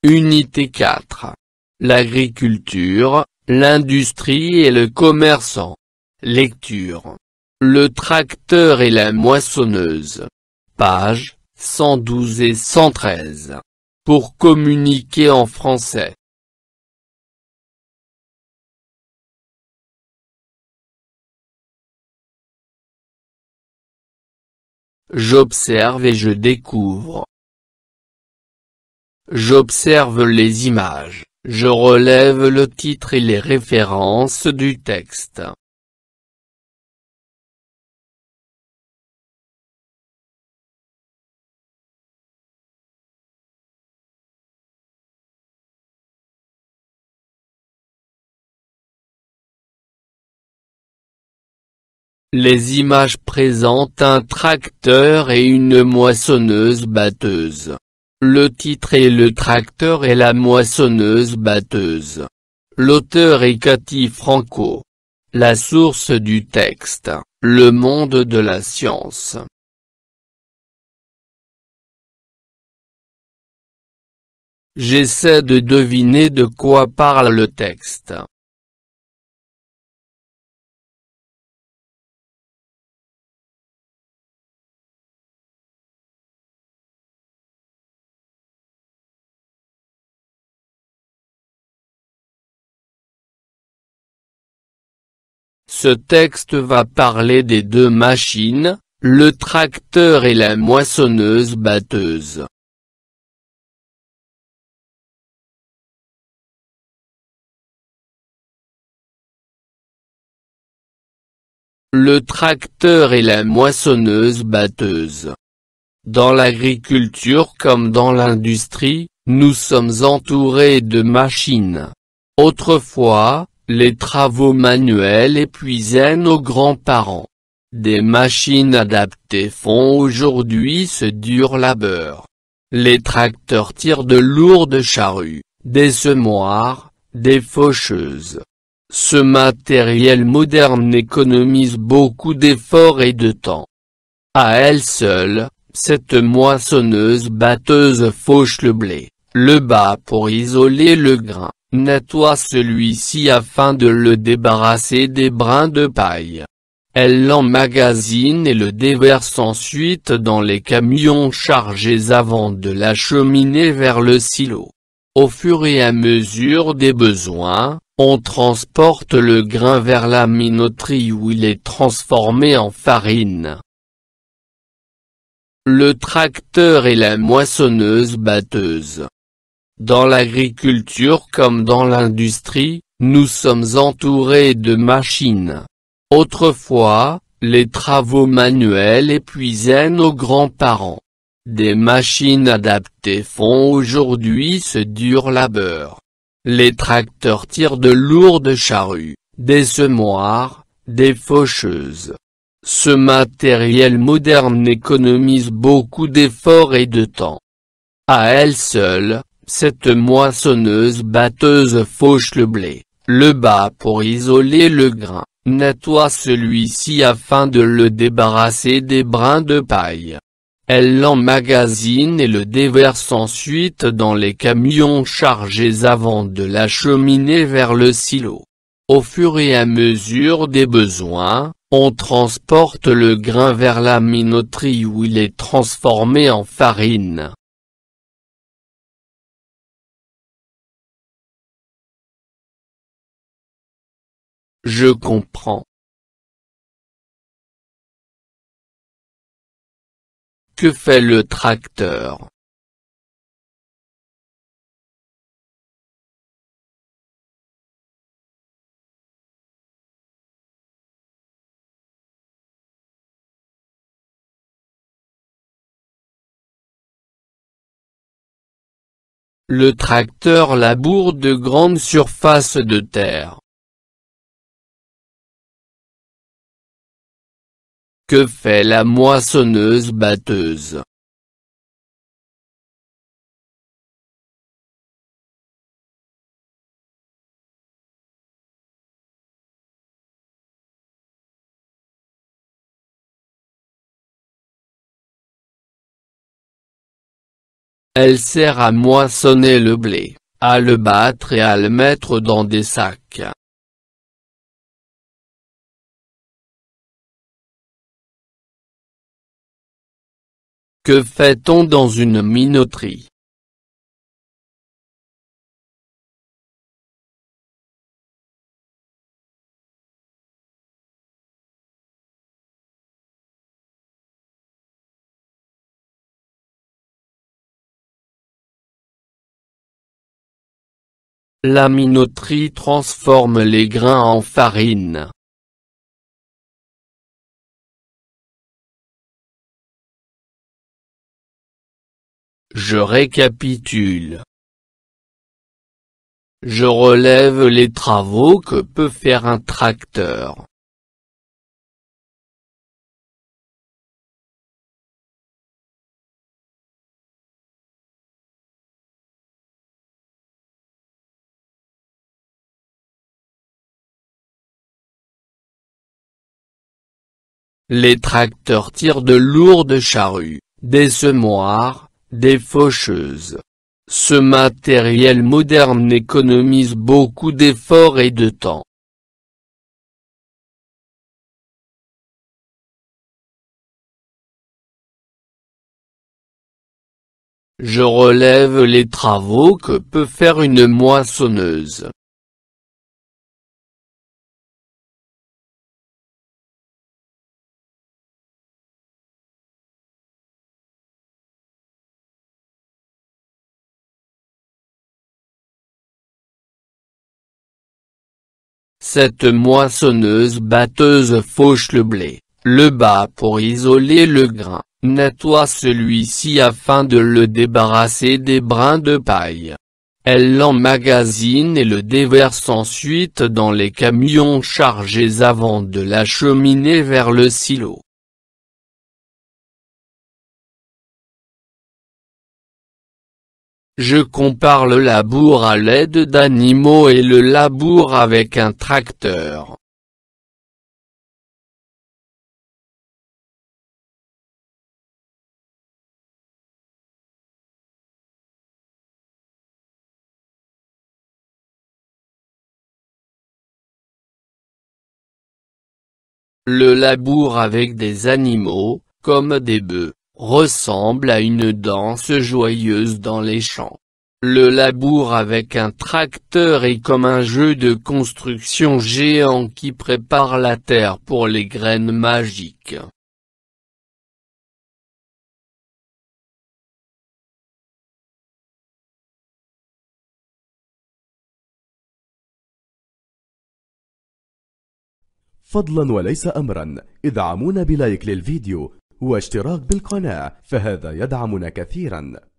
Unité 4. L'agriculture, l'industrie et le commerçant. Lecture. Le tracteur et la moissonneuse. Pages 112 et 113. Pour communiquer en français. J'observe et je découvre. J'observe les images, je relève le titre et les références du texte. Les images présentent un tracteur et une moissonneuse-batteuse. Le titre est le tracteur et la moissonneuse-batteuse. L'auteur est Cathy Franco. La source du texte, Le Monde de la science. J'essaie de deviner de quoi parle le texte. Ce texte va parler des deux machines, le tracteur et la moissonneuse-batteuse. Le tracteur et la moissonneuse-batteuse. Dans l'agriculture comme dans l'industrie, nous sommes entourés de machines. Autrefois, les travaux manuels épuisaient nos grands-parents. Des machines adaptées font aujourd'hui ce dur labeur. Les tracteurs tirent de lourdes charrues, des semoirs, des faucheuses. Ce matériel moderne économise beaucoup d'efforts et de temps. À elle seule, cette moissonneuse-batteuse fauche le blé, le bat pour isoler le grain, nettoie celui-ci afin de le débarrasser des brins de paille. Elle l'emmagasine et le déverse ensuite dans les camions chargés avant de l'acheminer vers le silo. Au fur et à mesure des besoins, on transporte le grain vers la minoterie où il est transformé en farine. Le tracteur et la moissonneuse-batteuse. Dans l'agriculture comme dans l'industrie, nous sommes entourés de machines. Autrefois, les travaux manuels épuisaient nos grands-parents. Des machines adaptées font aujourd'hui ce dur labeur. Les tracteurs tirent de lourdes charrues, des semoirs, des faucheuses. Ce matériel moderne économise beaucoup d'efforts et de temps. À elle seule, cette moissonneuse-batteuse fauche le blé, le bat pour isoler le grain, nettoie celui-ci afin de le débarrasser des brins de paille. Elle l'emmagasine et le déverse ensuite dans les camions chargés avant de l'acheminer vers le silo. Au fur et à mesure des besoins, on transporte le grain vers la minoterie où il est transformé en farine. Je comprends. Que fait le tracteur? Le tracteur laboure de grandes surfaces de terre. Que fait la moissonneuse-batteuse? Elle sert à moissonner le blé, à le battre et à le mettre dans des sacs. Que fait-on dans une minoterie? La minoterie transforme les grains en farine. Je récapitule. Je relève les travaux que peut faire un tracteur. Les tracteurs tirent de lourdes charrues, des semoirs, des faucheuses. Ce matériel moderne économise beaucoup d'efforts et de temps. Je relève les travaux que peut faire une moissonneuse. Cette moissonneuse-batteuse fauche le blé, le bat pour isoler le grain, nettoie celui-ci afin de le débarrasser des brins de paille. Elle l'emmagasine et le déverse ensuite dans les camions chargés avant de l'acheminer vers le silo. Je compare le labour à l'aide d'animaux et le labour avec un tracteur. Le labour avec des animaux, comme des bœufs, ressemble à une danse joyeuse dans les champs. Le labour avec un tracteur est comme un jeu de construction géant qui prépare la terre pour les graines magiques. فضلا وليس أمرا ادعمونا بلايك للفيديو واشتراك بالقناة، فهذا يدعمنا كثيرا.